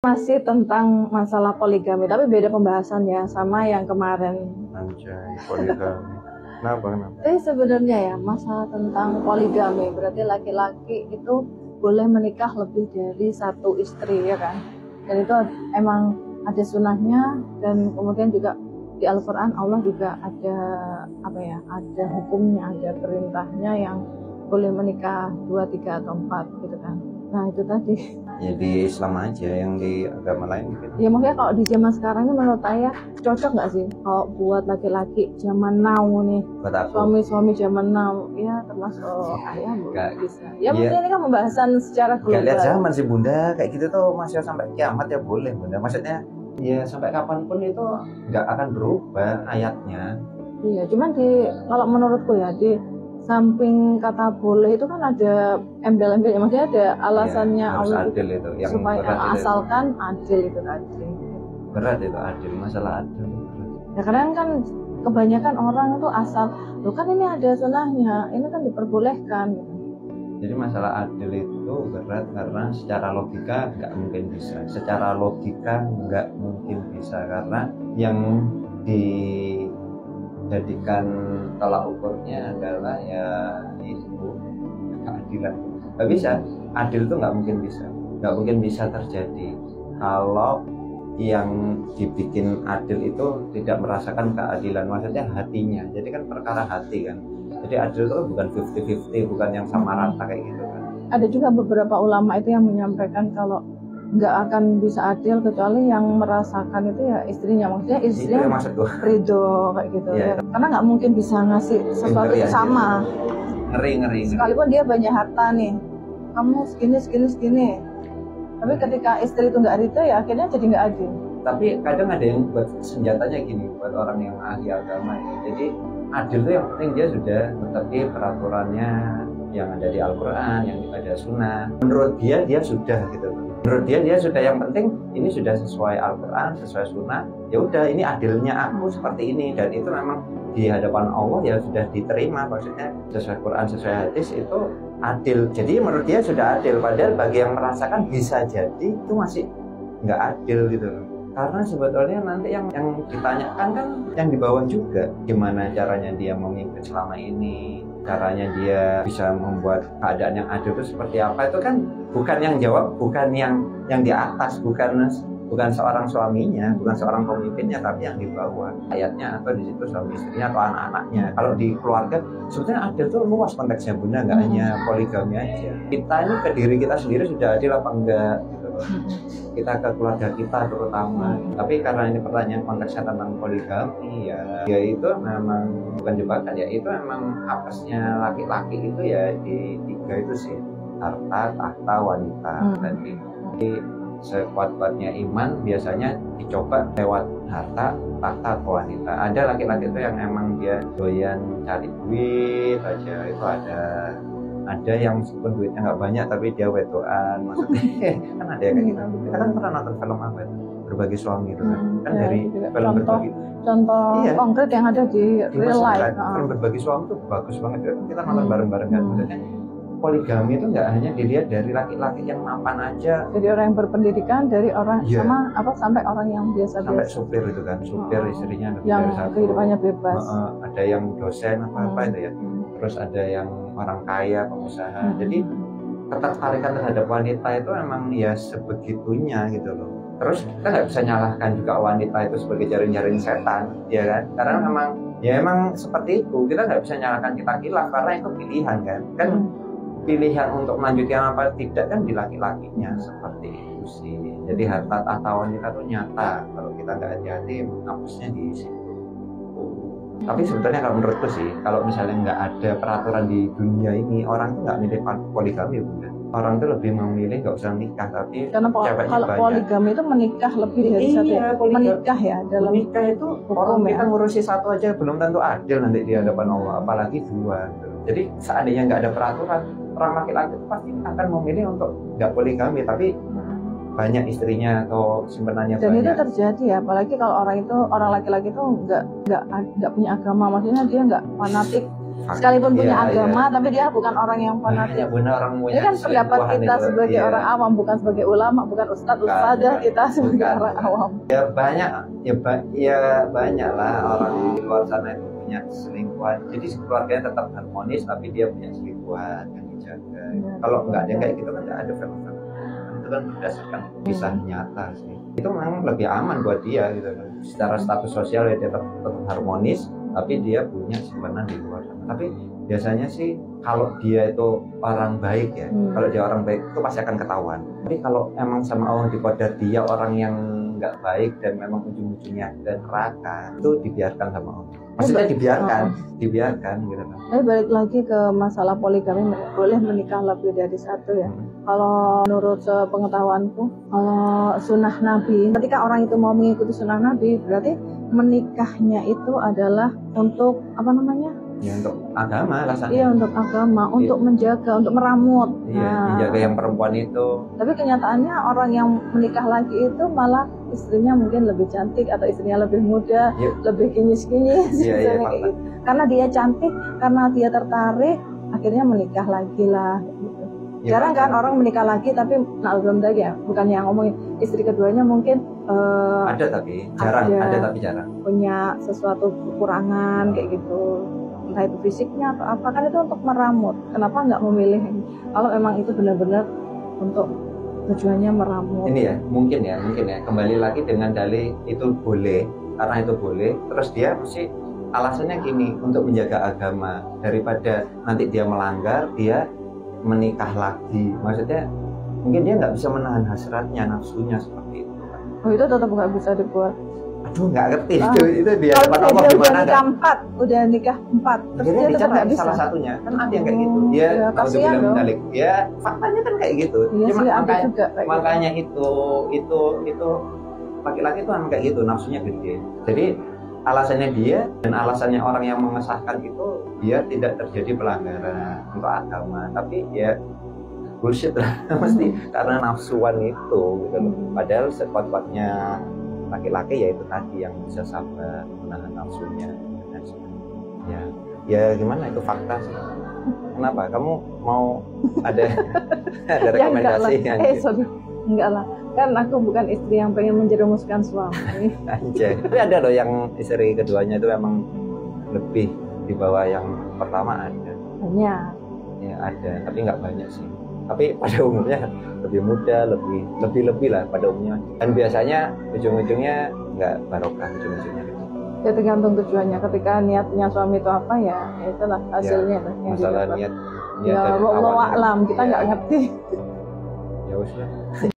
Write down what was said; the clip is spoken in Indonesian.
Masih tentang masalah poligami, tapi beda pembahasan ya sama yang kemarin. Anjay, poligami. Kenapa? Tapi sebenarnya ya masalah tentang poligami berarti laki-laki itu boleh menikah lebih dari satu istri ya kan? Dan itu emang ada sunahnya, dan kemudian juga di Al-Quran Allah juga ada ada hukumnya, ada perintahnya yang boleh menikah 2, 3 atau 4 gitu kan. Nah itu tadi Ya di Islam aja, yang di agama lain gitu. ya makanya kalau di zaman sekarang ini menurut saya cocok nggak sih kalau buat laki-laki zaman now nih, Buat apa? suami-suami zaman now ya, termasuk ayah Nggak. bisa ya. Mungkin ini kan pembahasan secara Gak global. lihat zaman sih bunda, kayak gitu tuh masih sampai kiamat ya boleh bunda. Maksudnya ya sampai kapanpun itu nggak akan berubah ayatnya. Iya, cuman kalau menurutku ya di samping kata boleh itu kan ada embel-embelnya, maksudnya ada alasannya Ya, harus Allah adil itu yang supaya berat itu. asalkan adil itu tadi. Berat itu adil, masalah adil. Ya karena kan kebanyakan orang itu asal, loh kan ini ada sunahnya, ini kan diperbolehkan. Jadi masalah adil itu berat karena secara logika nggak mungkin bisa. Secara logika nggak mungkin bisa karena yang dijadikan tolak ukurnya adalah ya itu keadilan. Nggak bisa, adil itu nggak mungkin bisa terjadi kalau yang dibikin adil itu tidak merasakan keadilan, maksudnya hatinya. Jadi kan perkara hati kan. Jadi adil itu bukan 50-50, bukan yang sama rata kayak gitu kan. Ada juga beberapa ulama itu yang menyampaikan kalau nggak akan bisa adil kecuali yang merasakan itu ya istrinya, maksudnya istrinya ridho kayak gitu ya. Karena nggak mungkin bisa ngasih sesuatu sama. Ngeri. Sekalipun dia banyak harta nih, kamu segini, tapi ketika istri itu nggak ridho ya akhirnya jadi nggak adil. Tapi kadang ada yang buat senjatanya gini, buat orang yang ahli agama ya. Jadi adil itu yang penting dia sudah mengerti peraturannya yang ada di Al-Quran, yang ada Sunnah. Menurut dia sudah gitu. Menurut dia sudah, yang penting ini sudah sesuai Al-Quran, sesuai Sunnah. Ya udah, ini adilnya aku seperti ini, dan itu memang di hadapan Allah ya sudah diterima. Maksudnya sesuai Quran, sesuai hadis itu adil. Jadi menurut dia sudah adil. Padahal bagi yang merasakan bisa jadi itu masih nggak adil gitu loh. Karena sebetulnya nanti yang ditanyakan kan yang di bawah juga. Gimana caranya dia memimpin selama ini, caranya dia bisa membuat keadaan yang adil itu seperti apa. Itu kan bukan yang jawab, bukan yang di atas, bukan seorang suaminya, bukan seorang pemimpinnya, tapi yang di bawah ayatnya, atau di situ suami istrinya atau anak-anaknya. Kalau di keluarga sebetulnya adil itu luas konteksnya bunda, nggak hanya poligami aja. Kita ini ke diri kita sendiri sudah adil apa enggak gitu loh. Kita ke keluarga kita terutama. Tapi karena ini pertanyaan konteksnya tentang poligami ya itu memang bukan jebakan ya, itu memang apesnya laki-laki itu ya di 3 itu sih, harta, tahta, wanita. Tadi sekuat-kuatnya iman biasanya dicoba lewat harta, tahta, atau wanita. Ada laki-laki itu yang emang dia doyan cari duit aja, itu ada yang meskipun duitnya nggak banyak tapi dia wedoan, maksudnya kan ada yang kayak gitu. Kita kan pernah nonton film apa itu, Berbagi Suami itu kan ya, dari film Berbagi. Contoh konkret yang ada di real life. Film Berbagi Suami itu bagus banget ya. Kita nonton bareng-bareng kan. Maksudnya poligami itu nggak hanya dilihat dari laki-laki yang mapan aja, dari orang yang berpendidikan, dari orang sampai orang yang biasa-biasa, sampai supir itu kan, supir istrinya lebih yang dari satu, kehidupannya bebas. Ada yang dosen apa itu ya, terus ada yang orang kaya, pengusaha. Jadi ketertarikan terhadap wanita itu emang ya sebegitunya gitu loh. Terus kita nggak bisa nyalahkan juga wanita itu sebagai jaring-jaring setan, ya kan? Karena emang seperti itu. Kita nggak bisa nyalahkan kita kilaf karena itu pilihan kan. Pilihan untuk melanjutkan apa tidak kan di laki-lakinya, seperti itu sih. Jadi harta tahta wanita itu nyata, kalau kita nggak hati-hati hapusnya di situ. Tapi sebetulnya kalau menurutku sih, kalau misalnya nggak ada peraturan di dunia ini, orang tuh nggak milih poligami bukan. Orang tuh lebih memilih nggak usah nikah, tapi karena kalau poligami itu menikah lebih dari satu. Menikah ya, dalam menikah itu orang kita ngurusi satu aja belum tentu adil nanti di hadapan Allah, apalagi 2 gitu. Jadi seandainya nggak ada peraturan, orang laki-laki itu pasti akan memilih untuk nggak poligami, tapi banyak istrinya atau simpenannya dan banyak. itu terjadi ya, apalagi kalau orang laki-laki itu nggak punya agama, maksudnya dia nggak fanatik sekalipun punya Iya, agama iya. tapi dia bukan orang yang Banyak fanatik. benar orang Ini punya kan pendapat selingkuhan kita itu. sebagai Iya. orang awam, bukan sebagai ulama, bukan ustadz ustadzah, Bukan. kita sebagai Bukan. orang awam. Ya banyak, ya banyak lah orang di luar sana itu punya selingkuhan. Jadi keluarganya tetap harmonis tapi dia punya selingkuhan yang dijaga. Iya, Kalau betul. nggak ada yang kayak gitu kan nggak ada film-film. Itu kan berdasarkan kisah nyata sih. Itu memang lebih aman buat dia gitu kan. Secara status sosial ya dia tetap harmonis, tapi dia punya simpanan di luar sana. Tapi biasanya sih kalau dia itu orang baik ya, kalau dia orang baik itu pasti akan ketahuan. Tapi kalau emang sama Allah dikodar dia orang yang nggak baik dan memang ujung-ujungnya ke neraka, itu dibiarkan sama Allah. Maksudnya dibiarkan gitu kan. Tapi balik lagi ke masalah poligami, boleh menikah lebih dari satu ya. Kalau menurut pengetahuanku, kalau sunnah Nabi, ketika orang itu mau mengikuti sunnah Nabi, berarti menikahnya itu adalah untuk apa namanya? Ya untuk agama rasanya. Iya, untuk agama, untuk menjaga, untuk meramut. Iya, menjaga yang perempuan itu. Tapi kenyataannya orang yang menikah lagi itu malah istrinya mungkin lebih cantik atau istrinya lebih muda, lebih kinyis-kinyis, Iya, kayak gitu. Karena dia cantik, karena dia tertarik, akhirnya menikah lagi lah. Gitu. Jarang kan orang menikah lagi, tapi alhamdulillah ya, bukan yang ngomongin istri keduanya mungkin ada tapi jarang. Punya sesuatu kekurangan kayak gitu. Entah itu fisiknya atau apa, kan itu untuk meramut. Kenapa nggak memilih kalau memang itu benar-benar untuk tujuannya meramut? Ini ya mungkin ya kembali lagi dengan dalih itu boleh, karena itu boleh. Terus dia mesti alasannya gini, untuk menjaga agama, daripada nanti dia melanggar, dia menikah lagi. Maksudnya mungkin dia nggak bisa menahan hasratnya, nafsunya seperti itu. Oh, itu tetap nggak bisa dibuat. Aduh, nggak ngerti itu dia kalau Allah gimana kan? Udah nikah 4, terus dia tetap nggak bisa. Salah satunya kan ada yang kayak gitu. Dia kasihan dong. Ya faktanya kan kayak gitu. Iya, Cuma sih, ada juga kayak makanya itu laki-laki tuh kayak gitu, nafsunya gede. Jadi alasannya dia dan alasannya orang yang mengesahkan itu, dia tidak terjadi pelanggaran untuk agama, tapi ya bullshit lah mesti karena nafsuan itu gitu loh. Padahal sekuat-kuatnya laki-laki ya itu tadi yang bisa sabar menahan nafsunya. Ya gimana, itu fakta sih. Kenapa kamu mau ada rekomendasi ya, enggak lah, kan aku bukan istri yang pengen menjerumuskan suami. Anjay. Tapi ada loh yang istri keduanya itu emang lebih di bawah yang pertama, ada. Banyak. Ya ada, tapi nggak banyak sih. Tapi pada umumnya lebih muda, lebih lah pada umumnya. Dan biasanya ujung-ujungnya nggak barokah ujung-ujungnya. Ya tergantung tujuannya. Ketika niatnya suami itu apa ya itulah hasilnya. Ya, masalah niat ya wallahu a'lam, kita nggak ngerti. Ya wes lah.